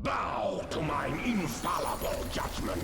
Bow to mine infallible judgment.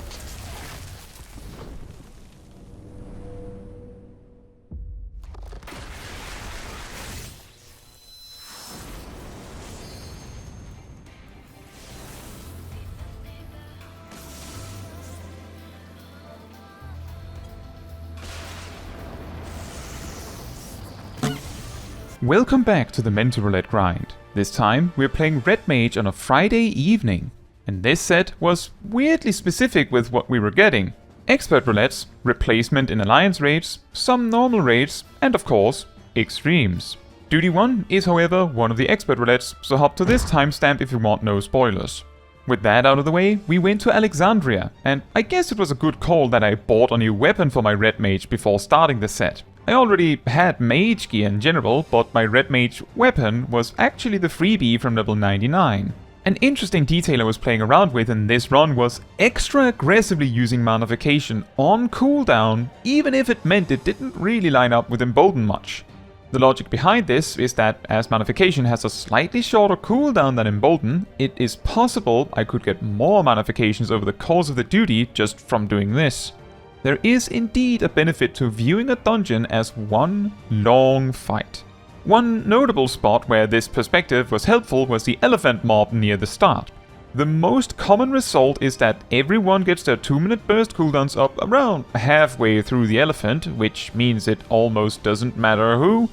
Welcome back to the Mentor Roulette grind. This time we're playing Red Mage on a Friday evening. And this set was weirdly specific with what we were getting. Expert roulettes, replacement in alliance raids, some normal raids, and of course, extremes. Duty 1 is however one of the expert roulettes, so hop to this timestamp if you want no spoilers. With that out of the way, we went to Alexandria, and I guess it was a good call that I bought a new weapon for my Red Mage before starting the set. I already had mage gear in general, but my Red Mage weapon was actually the freebie from level 99. An interesting detail I was playing around with in this run was extra aggressively using manification on cooldown, even if it meant it didn't really line up with Embolden much. The logic behind this is that as manification has a slightly shorter cooldown than Embolden, it is possible I could get more manifications over the course of the duty just from doing this. There is indeed a benefit to viewing a dungeon as one long fight. One notable spot where this perspective was helpful was the elephant mob near the start. The most common result is that everyone gets their 2-minute burst cooldowns up around halfway through the elephant, which means it almost doesn't matter who.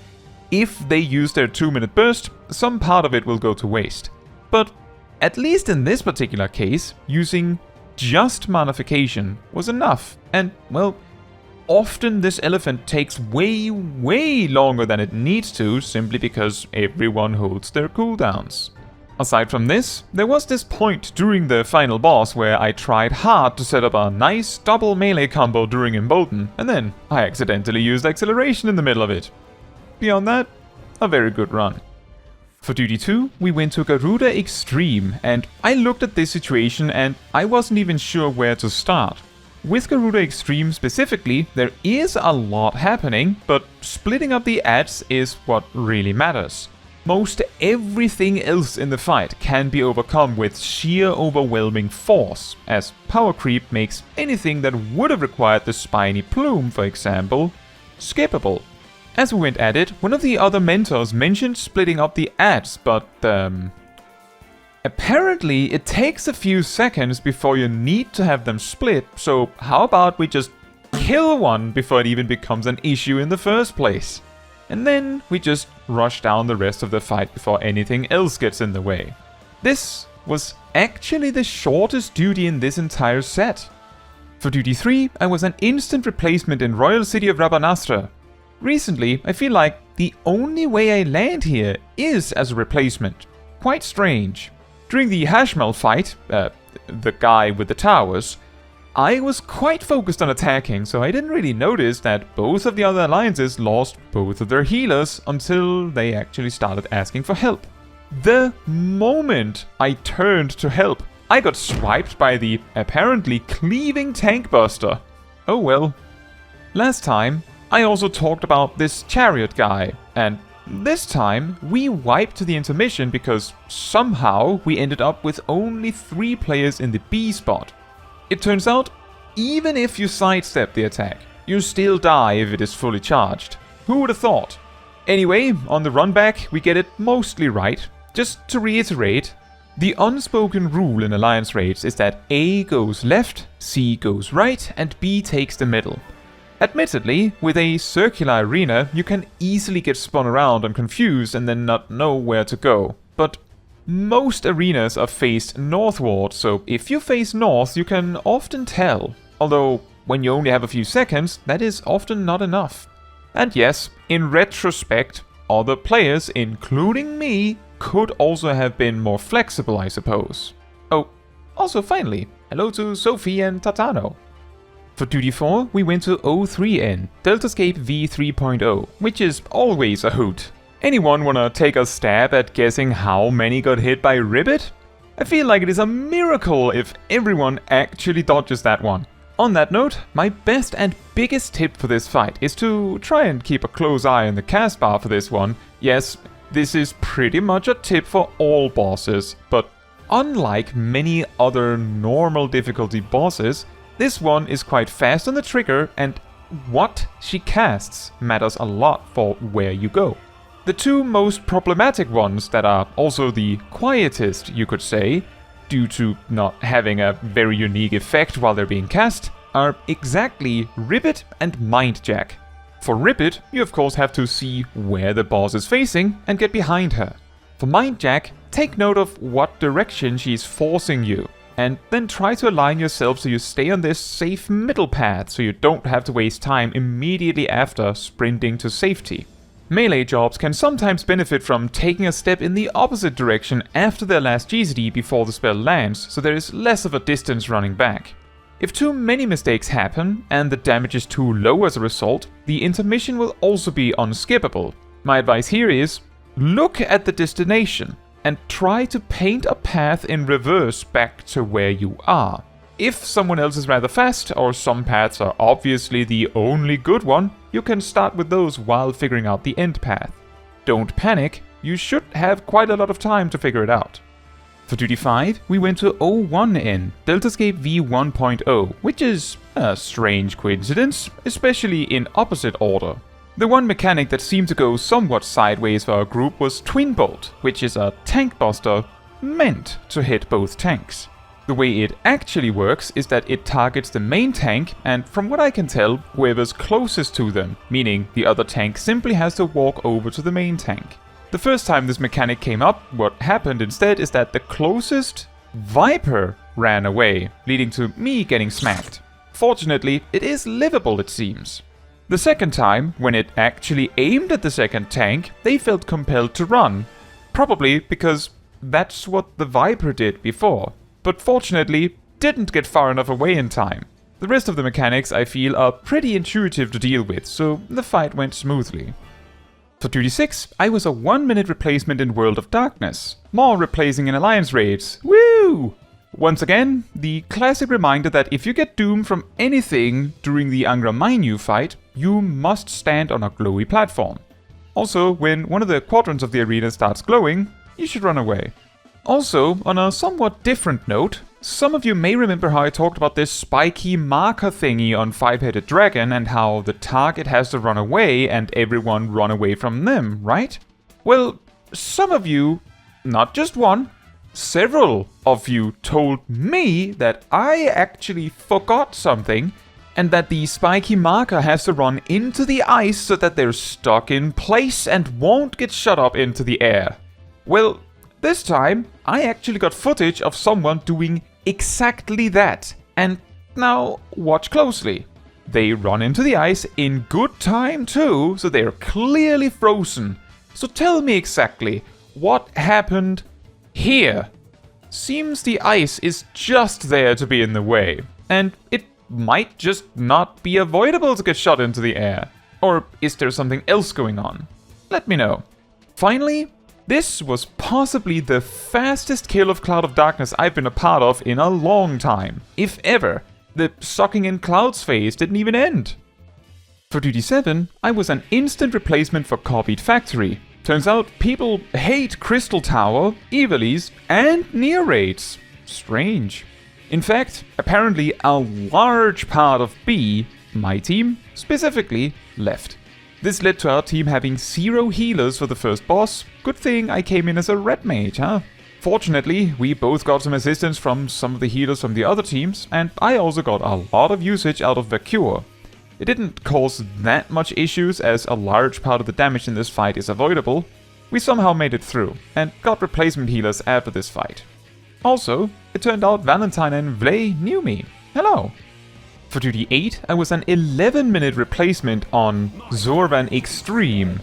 If they use their 2-minute burst, some part of it will go to waste. But at least in this particular case, using just manification was enough, and well, often this elephant takes way longer than it needs to simply because everyone holds their cooldowns. Aside from this, there was this point during the final boss where I tried hard to set up a nice double melee combo during Embolden, and then I accidentally used acceleration in the middle of it. Beyond that, a very good run. For Duty 2, we went to Garuda Extreme, and I looked at this situation and I wasn't even sure where to start. With Garuda Extreme specifically, there is a lot happening, but splitting up the adds is what really matters. Most everything else in the fight can be overcome with sheer overwhelming force, as power creep makes anything that would have required the spiny plume, for example, skippable. As we went at it, one of the other mentors mentioned splitting up the adds, but apparently it takes a few seconds before you need to have them split, so how about we just kill one before it even becomes an issue in the first place? And then we just rush down the rest of the fight before anything else gets in the way. This was actually the shortest duty in this entire set. For Duty 3, I was an instant replacement in Royal City of Rabanastre. Recently, I feel like the only way I land here is as a replacement. Quite strange. During the Hashmal fight, the guy with the towers, I was quite focused on attacking, so I didn't really notice that both of the other alliances lost both of their healers until they actually started asking for help. The moment I turned to help, I got swiped by the apparently cleaving tank buster. Oh well. Last time, I also talked about this chariot guy, and this time we wiped to the intermission because somehow we ended up with only 3 players in the B spot. It turns out, even if you sidestep the attack, you still die if it is fully charged. Who would have thought? Anyway, on the run back, we get it mostly right. Just to reiterate, the unspoken rule in alliance raids is that A goes left, C goes right, and B takes the middle. Admittedly, with a circular arena, you can easily get spun around and confused and then not know where to go. But most arenas are faced northward, so if you face north, you can often tell. Although, when you only have a few seconds, that is often not enough. And yes, in retrospect, other players, including me, could also have been more flexible, I suppose. Oh, also finally, hello to Sophie and Tatano. For Duty 4, we went to O3N, Deltascape V3.0, which is always a hoot. Anyone wanna take a stab at guessing how many got hit by Ribbit? I feel like it is a miracle if everyone actually dodges that one. On that note, my best and biggest tip for this fight is to try and keep a close eye on the cast bar for this one. Yes, this is pretty much a tip for all bosses, but unlike many other normal difficulty bosses, this one is quite fast on the trigger, and what she casts matters a lot for where you go. The two most problematic ones that are also the quietest, you could say, due to not having a very unique effect while they're being cast, are exactly Ribbit and Mindjack. For Ribbit, you of course have to see where the boss is facing and get behind her. For Mindjack, take note of what direction she's forcing you, and then try to align yourself so you stay on this safe middle path so you don't have to waste time immediately after sprinting to safety. Melee jobs can sometimes benefit from taking a step in the opposite direction after their last GCD before the spell lands, so there is less of a distance running back. If too many mistakes happen, and the damage is too low as a result, the intermission will also be unskippable. My advice here is, look at the destination, and try to paint a path in reverse back to where you are. If someone else is rather fast, or some paths are obviously the only good one, you can start with those while figuring out the end path. Don't panic, you should have quite a lot of time to figure it out. For Duty 5, we went to 01N, Deltascape V1.0, which is a strange coincidence, especially in opposite order. The one mechanic that seemed to go somewhat sideways for our group was Twin Bolt, which is a tank buster meant to hit both tanks. The way it actually works is that it targets the main tank and, from what I can tell, whoever's closest to them, meaning the other tank simply has to walk over to the main tank. The first time this mechanic came up, what happened instead is that the closest Viper ran away, leading to me getting smacked. Fortunately, it is livable, it seems. The second time, when it actually aimed at the second tank, they felt compelled to run. Probably because that's what the Viper did before. But fortunately, didn't get far enough away in time. The rest of the mechanics, I feel, are pretty intuitive to deal with, so the fight went smoothly. For Duty 6, I was a 1-minute replacement in World of Darkness. More replacing in Alliance raids. Woo! Once again, the classic reminder that if you get doom from anything during the Angra Mainyu fight, you must stand on a glowy platform. Also, when one of the quadrants of the arena starts glowing, you should run away. Also, on a somewhat different note, some of you may remember how I talked about this spiky marker thingy on Five-Headed Dragon and how the target has to run away and everyone run away from them, right? Well, some of you, not just one, several of you told me that I actually forgot something and that the spiky marker has to run into the ice so that they're stuck in place and won't get shot up into the air. Well, this time, I actually got footage of someone doing exactly that. And now, watch closely. They run into the ice in good time too, so they're clearly frozen. So tell me exactly, what happened here? Seems the ice is just there to be in the way, and it might just not be avoidable to get shot into the air. Or is there something else going on? Let me know. Finally, this was possibly the fastest kill of Cloud of Darkness I've been a part of in a long time, if ever. The sucking in clouds phase didn't even end. For Duty 7, I was an instant replacement for Copied Factory. Turns out people hate Crystal Tower, Ivalice, and Near Raids. Strange. In fact, apparently a large part of B, my team, specifically, left. This led to our team having 0 healers for the first boss. Good thing I came in as a Red Mage, huh? Fortunately, we both got some assistance from some of the healers from the other teams, and I also got a lot of usage out of Valkyr. It didn't cause that much issues as a large part of the damage in this fight is avoidable. We somehow made it through, and got replacement healers after this fight. Also, it turned out Valentine and Vlay knew me. Hello! For Duty 8, I was an 11-minute replacement on Zurvan Extreme.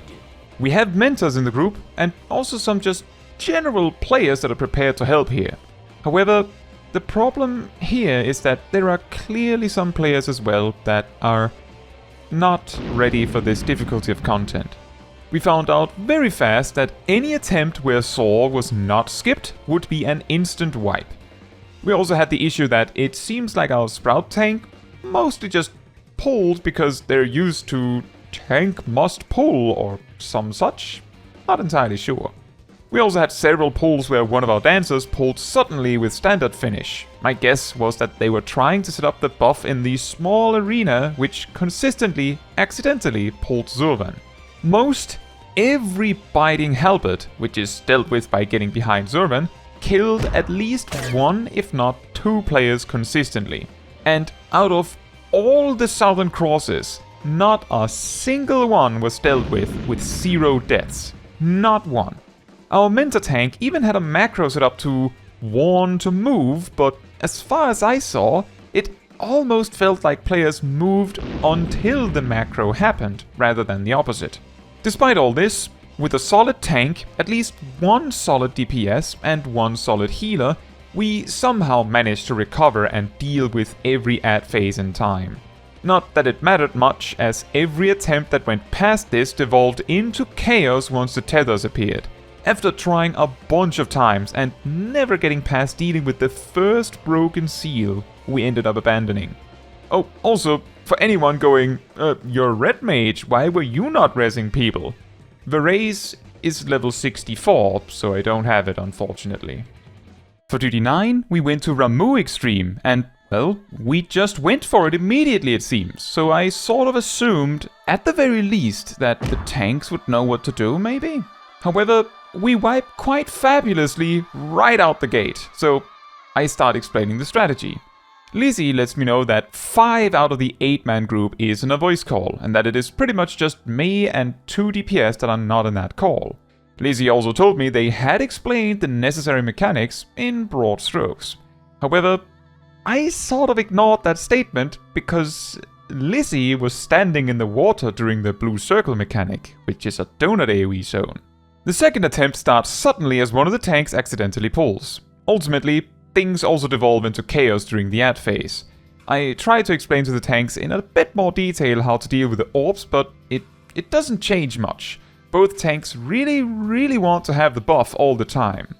We have mentors in the group, and also some just general players that are prepared to help here. However, the problem here is that there are clearly some players as well that are not ready for this difficulty of content. We found out very fast that any attempt where Saw was not skipped would be an instant wipe. We also had the issue that it seems like our Sprout tank mostly just pulled because they're used to tank must pull or some such. Not entirely sure. We also had several pulls where one of our dancers pulled suddenly with standard finish. My guess was that they were trying to set up the buff in the small arena which consistently, accidentally pulled Zurvan. Most every biting halberd, which is dealt with by getting behind Zurvan, killed at least one if not two players consistently. And out of all the Southern Crosses, not a single one was dealt with 0 deaths. Not one. Our Mentor tank even had a macro set up to warn to move, but as far as I saw, it almost felt like players moved until the macro happened, rather than the opposite. Despite all this, with a solid tank, at least one solid DPS and one solid healer, we somehow managed to recover and deal with every ad phase in time. Not that it mattered much, as every attempt that went past this devolved into chaos once the tethers appeared. After trying a bunch of times and never getting past dealing with the first broken seal, we ended up abandoning. Oh, also, for anyone going, you're Red Mage, why were you not rezzing people? The raise is level 64, so I don't have it unfortunately. For duty 9, we went to Ramuh Extreme, and well, we just went for it immediately it seems, so I sort of assumed, at the very least, that the tanks would know what to do maybe? However, we wipe quite fabulously right out the gate, so I start explaining the strategy. Lizzie lets me know that 5 out of the 8-man group is in a voice call, and that it is pretty much just me and 2 DPS that are not in that call. Lizzie also told me they had explained the necessary mechanics in broad strokes. However, I sort of ignored that statement because Lizzie was standing in the water during the blue circle mechanic, which is a donut AoE zone. The second attempt starts suddenly as one of the tanks accidentally pulls. Ultimately, things also devolve into chaos during the ad phase. I try to explain to the tanks in a bit more detail how to deal with the orbs, but it doesn't change much. Both tanks really want to have the buff all the time.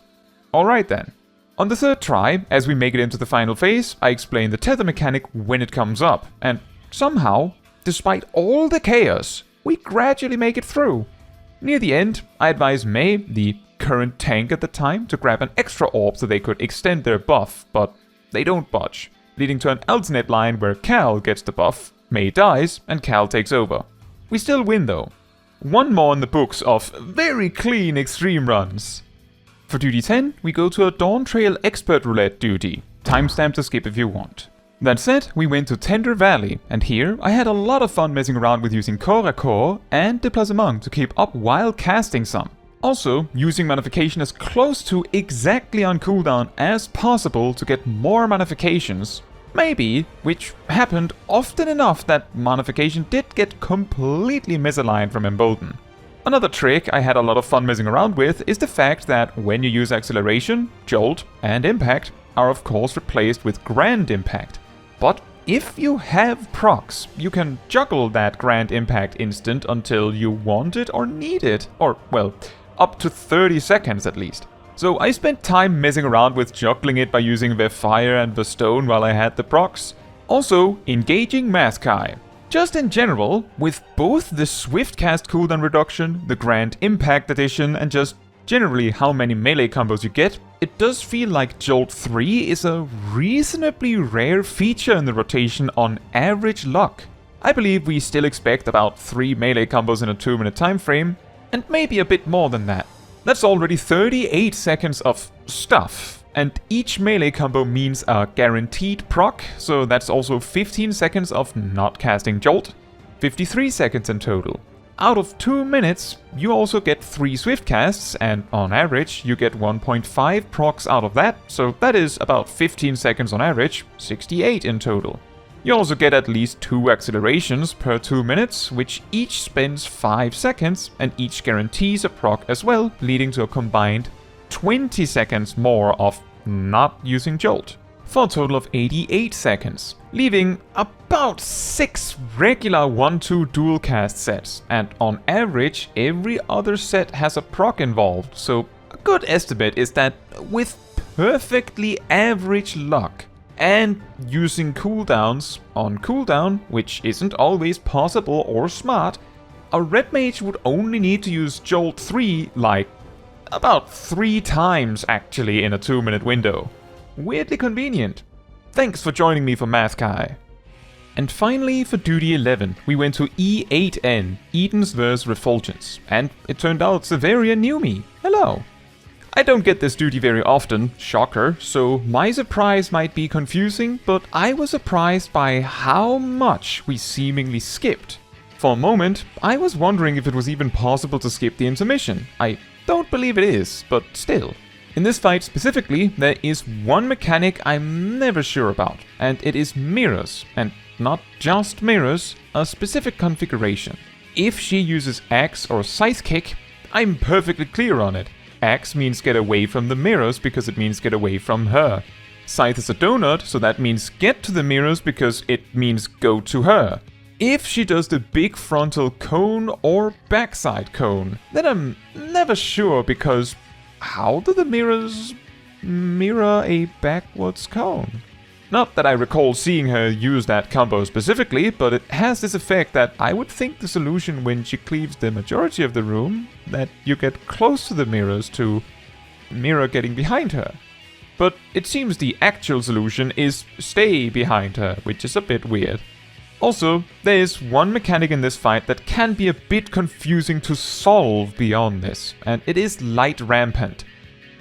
Alright then. On the third try, as we make it into the final phase, I explain the tether mechanic when it comes up, and somehow, despite all the chaos, we gradually make it through. Near the end, I advise Mei, the current tank at the time, to grab an extra orb so they could extend their buff, but they don't budge, leading to an alternate line where Cal gets the buff, Mei dies, and Cal takes over. We still win though. One more in the books of very clean extreme runs. For duty 10, we go to a Dawntrail expert roulette duty. Timestamp to skip if you want. That said, we went to Tender Valley, and here I had a lot of fun messing around with using Corps à Corps and Déplacement to keep up while casting some. Also, using Manification as close to exactly on cooldown as possible to get more Manifications. Maybe, which happened often enough that Manification did get completely misaligned from Embolden. Another trick I had a lot of fun messing around with is the fact that when you use Acceleration, Jolt, and Impact are of course replaced with Grand Impact. But if you have procs, you can juggle that Grand Impact instant until you want it or need it, or well, up to 30 seconds at least. So I spent time messing around with juggling it by using the Fire and the Stone while I had the procs. Also, engaging Mathkai. Just in general, with both the Swift Cast cooldown reduction, the Grand Impact addition, and just generally how many melee combos you get, it does feel like Jolt 3 is a reasonably rare feature in the rotation on average luck. I believe we still expect about 3 melee combos in a 2-minute time frame, and maybe a bit more than that. That's already 38 seconds of stuff, and each melee combo means a guaranteed proc, so that's also 15 seconds of not casting Jolt, 53 seconds in total. Out of 2 minutes, you also get 3 swift casts, and on average, you get 1.5 procs out of that, so that is about 15 seconds on average, 68 in total. You also get at least 2 accelerations per 2 minutes, which each spends 5 seconds, and each guarantees a proc as well, leading to a combined 20 seconds more of not using Jolt, for a total of 88 seconds, leaving about 6 regular 1-2 dual cast sets, and on average every other set has a proc involved, so a good estimate is that with perfectly average luck, and using cooldowns on cooldown, which isn't always possible or smart, a Red Mage would only need to use Jolt 3 like About 3 times actually in a 2-minute window. Weirdly convenient. Thanks for joining me for Math Kai. And finally, for duty 11, we went to E8N, Eden's vs Refulgence, and it turned out Severia knew me. Hello. I don't get this duty very often, shocker, so my surprise might be confusing, but I was surprised by how much we seemingly skipped. For a moment, I was wondering if it was even possible to skip the intermission. I don't believe it is, but still. In this fight specifically, there is one mechanic I'm never sure about, and it is mirrors, and not just mirrors, a specific configuration. If she uses axe or scythe kick, I'm perfectly clear on it. Axe means get away from the mirrors because it means get away from her. Scythe is a donut, so that means get to the mirrors because it means go to her. If she does the big frontal cone or backside cone, then I'm never sure because how do the mirrors mirror a backwards cone? Not that I recall seeing her use that combo specifically, but it has this effect that I would think the solution when she cleaves the majority of the room, that you get close to the mirrors to mirror getting behind her. But it seems the actual solution is stay behind her, which is a bit weird. Also, there is one mechanic in this fight that can be a bit confusing to solve beyond this, and it is Light Rampant,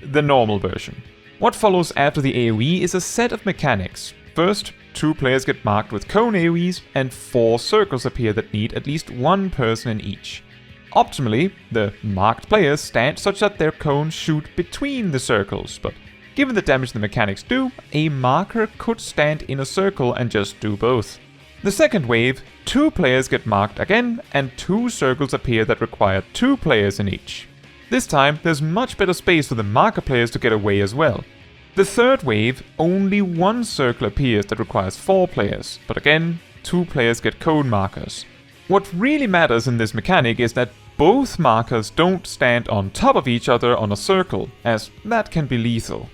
the normal version. What follows after the AoE is a set of mechanics. First, 2 players get marked with cone AoEs, and 4 circles appear that need at least 1 person in each. Optimally, the marked players stand such that their cones shoot between the circles, but given the damage the mechanics do, a marker could stand in a circle and just do both. The second wave, 2 players get marked again, and 2 circles appear that require 2 players in each. This time, there's much better space for the marker players to get away as well. The third wave, only 1 circle appears that requires 4 players, but again, 2 players get cone markers. What really matters in this mechanic is that both markers don't stand on top of each other on a circle, as that can be lethal.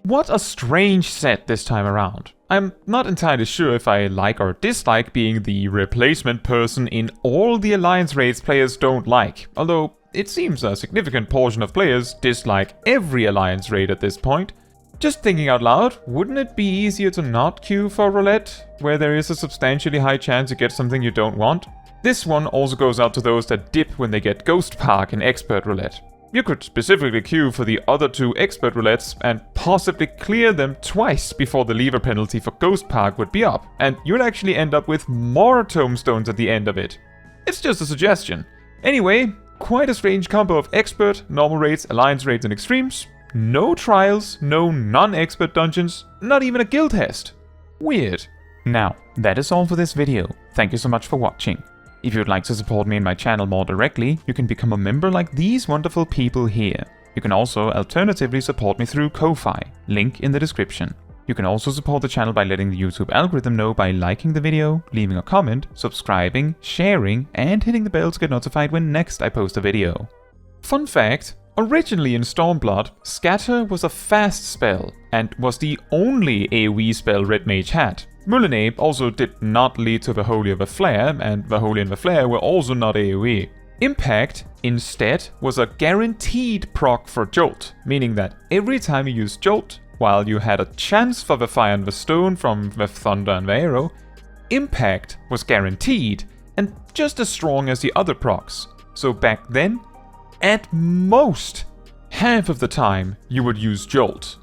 What a strange set this time around. I'm not entirely sure if I like or dislike being the replacement person in all the alliance raids players don't like, although it seems a significant portion of players dislike every alliance raid at this point. Just thinking out loud, wouldn't it be easier to not queue for Roulette, where there is a substantially high chance you get something you don't want? This one also goes out to those that dip when they get Ghost Park in Expert Roulette. You could specifically queue for the other 2 Expert Roulettes and possibly clear them twice before the lever penalty for Ghost Park would be up, and you'd actually end up with more tombstones at the end of it. It's just a suggestion. Anyway, quite a strange combo of Expert, Normal Raids, Alliance Raids and Extremes. No trials, no non-expert dungeons, not even a guild test. Weird. Now, that is all for this video. Thank you so much for watching. If you would like to support me and my channel more directly, you can become a member like these wonderful people here. You can also alternatively support me through Ko-Fi, link in the description. You can also support the channel by letting the YouTube algorithm know by liking the video, leaving a comment, subscribing, sharing, and hitting the bell to get notified when next I post a video. Fun fact, originally in Stormblood, Scatter was a fast spell, and was the only AoE spell Red Mage had. Moulinet also did not lead to the Holy of a Flare, and the Holy and the Flare were also not AoE. Impact, instead, was a guaranteed proc for Jolt, meaning that every time you used Jolt, while you had a chance for the Fire and the Stone from the Thunder and the Arrow, Impact was guaranteed, and just as strong as the other procs. So back then, at most, half of the time you would use Jolt,